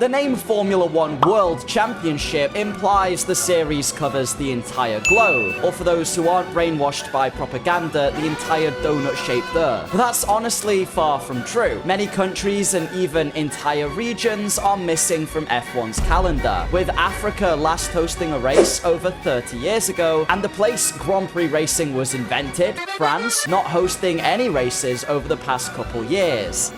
The name Formula One World Championship implies the series covers the entire globe, or for those who aren't brainwashed by propaganda, the entire donut-shaped Earth. But that's honestly far from true. Many countries and even entire regions are missing from F1's calendar, with Africa last hosting a race over 30 years ago, and the place Grand Prix racing was invented, France, not hosting any races over the past couple years.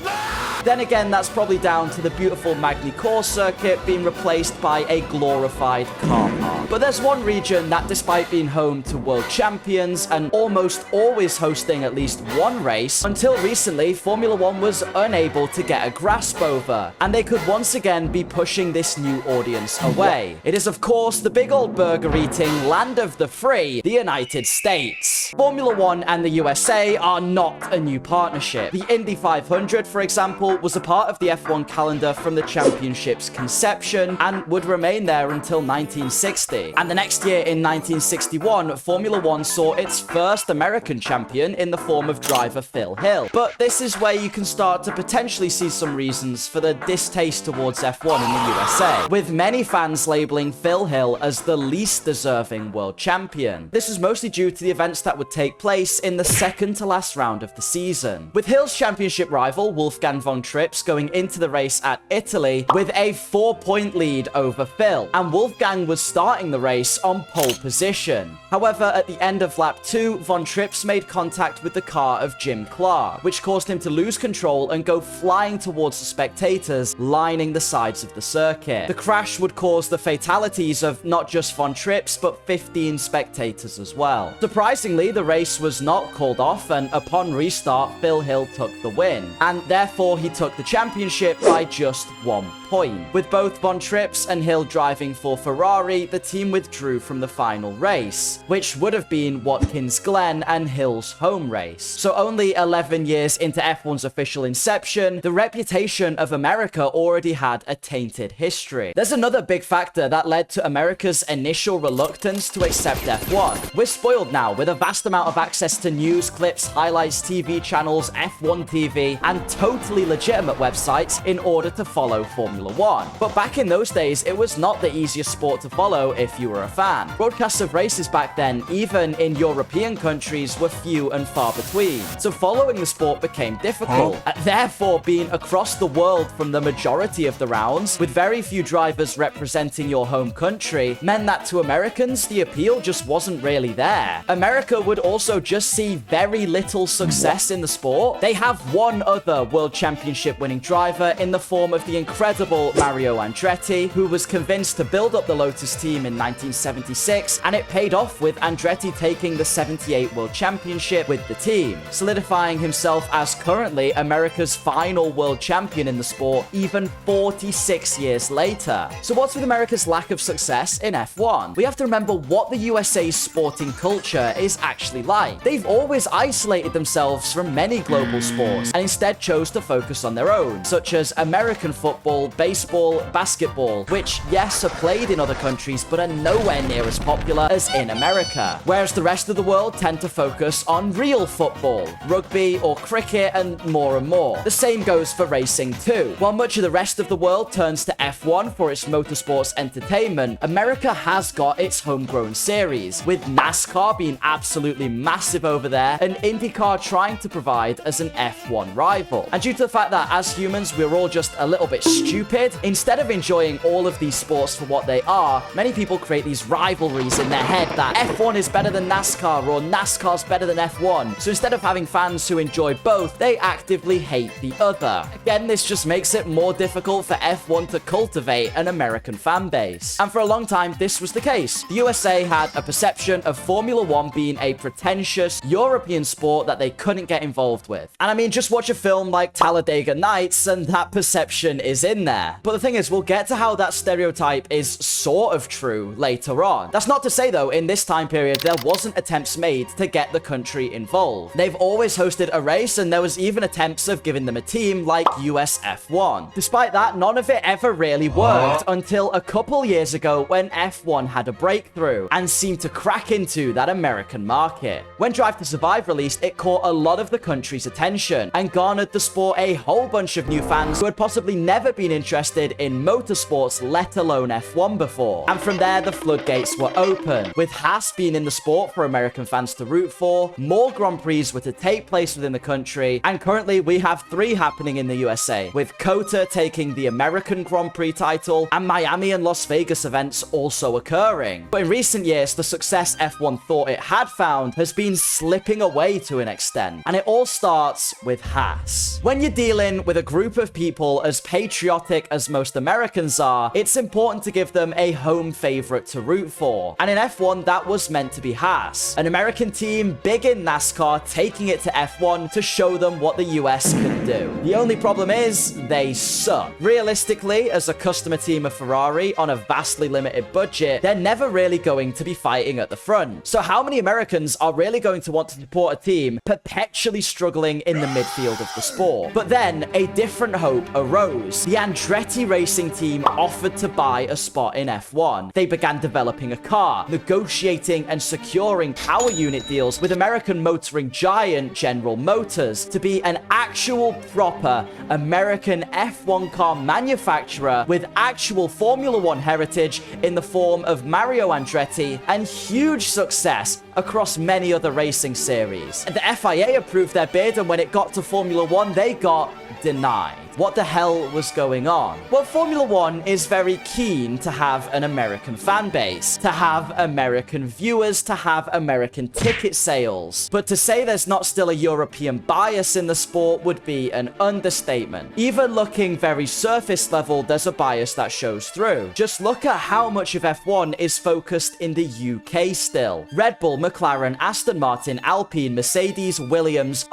Then again, that's probably down to the beautiful Magny-Cours circuit being replaced by a glorified car park. But there's one region that, despite being home to world champions and almost always hosting at least one race, until recently, Formula One was unable to get a grasp over, and they could once again be pushing this new audience away. It is, of course, the big old burger-eating land of the free, the United States. Formula One and the USA are not a new partnership. The Indy 500, for example, was a part of the F1 calendar from the championship's conception and would remain there until 1960. And the next year, in 1961, Formula One saw its first American champion in the form of driver Phil Hill. But this is where you can start to potentially see some reasons for the distaste towards F1 in the USA, with many fans labeling Phil Hill as the least deserving world champion. This was mostly due to the events that would take place in the second to last round of the season, with Hill's championship rival Wolfgang von Trips going into the race at Italy with a 4-point lead over Phil, and Wolfgang was starting the race on pole position. However, at the end of lap 2, von Trips made contact with the car of Jim Clark, which caused him to lose control and go flying towards the spectators lining the sides of the circuit. The crash would cause the fatalities of not just von Trips, but 15 spectators as well. Surprisingly, the race was not called off, and upon restart, Phil Hill took the win, and therefore he took the championship by just 1 point. With both von Trips and Hill driving for Ferrari, the team withdrew from the final race, which would have been Watkins Glen and Hill's home race. So only 11 years into F1's official inception, the reputation of America already had a tainted history. There's another big factor that led to America's initial reluctance to accept F1. We're spoiled now with a vast amount of access to news, clips, highlights, TV channels, F1 TV, and totally legitimate websites in order to follow Formula One. But back in those days, it was not the easiest sport to follow if you were a fan. Broadcasts of races back then, even in European countries, were few and far between. So following the sport became difficult. Therefore, being across the world from the majority of the rounds, with very few drivers representing your home country, meant that to Americans, the appeal just wasn't really there. America would also just see very little success in the sport. They have one other World Championship winning driver in the form of the incredible Mario Andretti, who was convinced to build up the Lotus team in 1976, and it paid off with Andretti taking the 78 World Championship with the team, solidifying himself as currently America's final world champion in the sport even 46 years later. So what's with America's lack of success in F1? We have to remember what the USA's sporting culture is actually like. They've always isolated themselves from many global sports and instead chose to focus on their own, such as American football, baseball, basketball, which, yes, are played in other countries, but are nowhere near as popular as in America. Whereas the rest of the world tend to focus on real football, rugby or cricket, and more. The same goes for racing too. While much of the rest of the world turns to F1 for its motorsports entertainment, America has got its homegrown series, with NASCAR being absolutely massive over there, and IndyCar trying to provide as an F1 rival. And due to the fact that as humans, we're all just a little bit stupid, instead of enjoying all of these sports for what they are, many people create these rivalries in their head that F1 is better than NASCAR or NASCAR's better than F1. So instead of having fans who enjoy both, they actively hate the other. Again, this just makes it more difficult for F1 to cultivate an American fan base. And for a long time, this was the case. The USA had a perception of Formula One being a pretentious European sport that they couldn't get involved with. And I mean, just watch a film like Talladega Nights and that perception is in there. But the thing is, we'll get to how that stereotype is sort of true later on. That's not to say, though, in this time period, there wasn't attempts made to get the country involved. They've always hosted a race, and there was even attempts of giving them a team like US F1. Despite that, none of it ever really worked until a couple years ago when F1 had a breakthrough and seemed to crack into that American market. When Drive to Survive released, it caught a lot of the country's attention and garnered the sport a whole bunch of new fans who had possibly never been interested in motorsports, let alone F1 before. And from there, the floodgates were open, with Haas being in the sport for American fans to root for, more Grand Prix were to take place within the country, and currently we have 3 happening in the USA, with COTA taking the American Grand Prix title, and Miami and Las Vegas events also occurring. But in recent years, the success F1 thought it had found has been slipping away to an extent, and it all starts with Haas. When you're dealing with a group of people as patriotic as most Americans are, it's important to give them a home favorite to root for, and in F1 that was meant to be Haas, an American team big in NASCAR, taking it to F1 to show them what the US can do. The only problem is they suck. Realistically, as a customer team of Ferrari on a vastly limited budget, they're never really going to be fighting at the front. So how many Americans are really going to want to support a team perpetually struggling in the midfield of the sport? But then a different hope arose. The Andretti racing team offered to buy a spot in F1. They began developing a car, negotiating and securing power unit deals with American motoring giant General Motors to be an actual proper American F1 car manufacturer with actual Formula One heritage in the form of Mario Andretti and huge success across many other racing series. The FIA approved their bid, and when it got to Formula One, they got denied. What the hell was going on? Well, Formula One is very keen to have an American fan base, to have American viewers, to have American ticket sales. But to say there's not still a European bias in the sport would be an understatement. Even looking very surface level, there's a bias that shows through. Just look at how much of F1 is focused in the UK still. Red Bull, McLaren, Aston Martin, Alpine, Mercedes, Williams,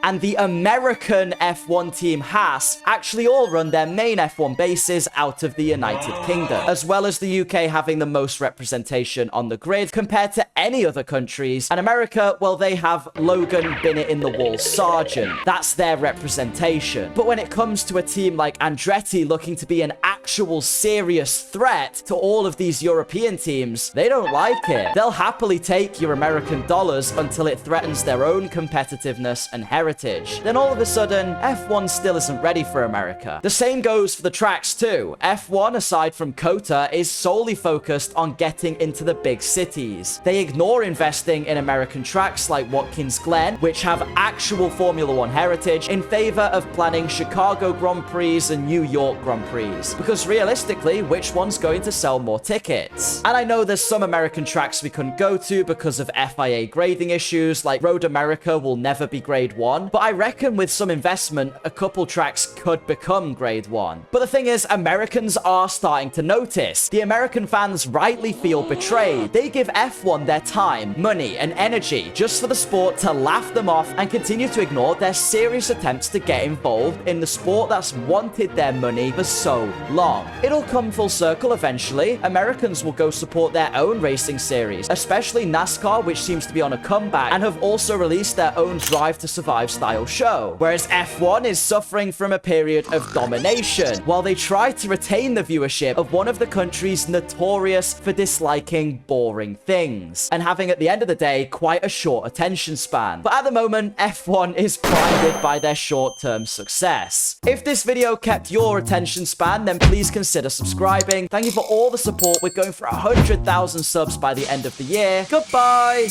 and the American F1 team Haas actually all run their main F1 bases out of the United Kingdom, as well as the UK having the most representation on the grid compared to any other countries. And America, well, they have Logan Binnett-in-the-Wall Sargent. That's their representation. But when it comes to a team like Andretti looking to be an actual serious threat to all of these European teams, they don't like it. They'll happily take your American dollars until it threatens their own competitiveness and heritage. Then all of a sudden, F1 still isn't ready for America. The same goes for the tracks too. F1, aside from COTA, is solely focused on getting into the big cities. They ignore investing in American tracks like Watkins Glen, which have actual Formula One heritage, in favor of planning Chicago Grand Prix and New York Grand Prix. Because realistically, which one's going to sell more tickets? And I know there's some American tracks we couldn't go to because of FIA grading issues, like Road America will never be grade 1, but I reckon with some investment, a couple tracks could become grade 1. But the thing is, Americans are starting to notice. The American fans rightly feel betrayed. They give F1 their time, money, and energy just for the sport to laugh them off and continue to ignore their serious attempts to get involved in the sport that's wanted their money for so long. It'll come full circle eventually. Americans will go support their own racing series, especially NASCAR, which seems to be on a comeback, and have also released their own Drive to Survive style show. Whereas F1 is suffering from a period of domination, while they try to retain the viewership of one of the countries notorious for disliking boring things, and having at the end of the day quite a short attention span. But at the moment, F1 is blinded by their short-term success. If this video kept your attention span, then please consider subscribing. Thank you for all the support. We're going for 100,000 subs by the end of the year. Goodbye!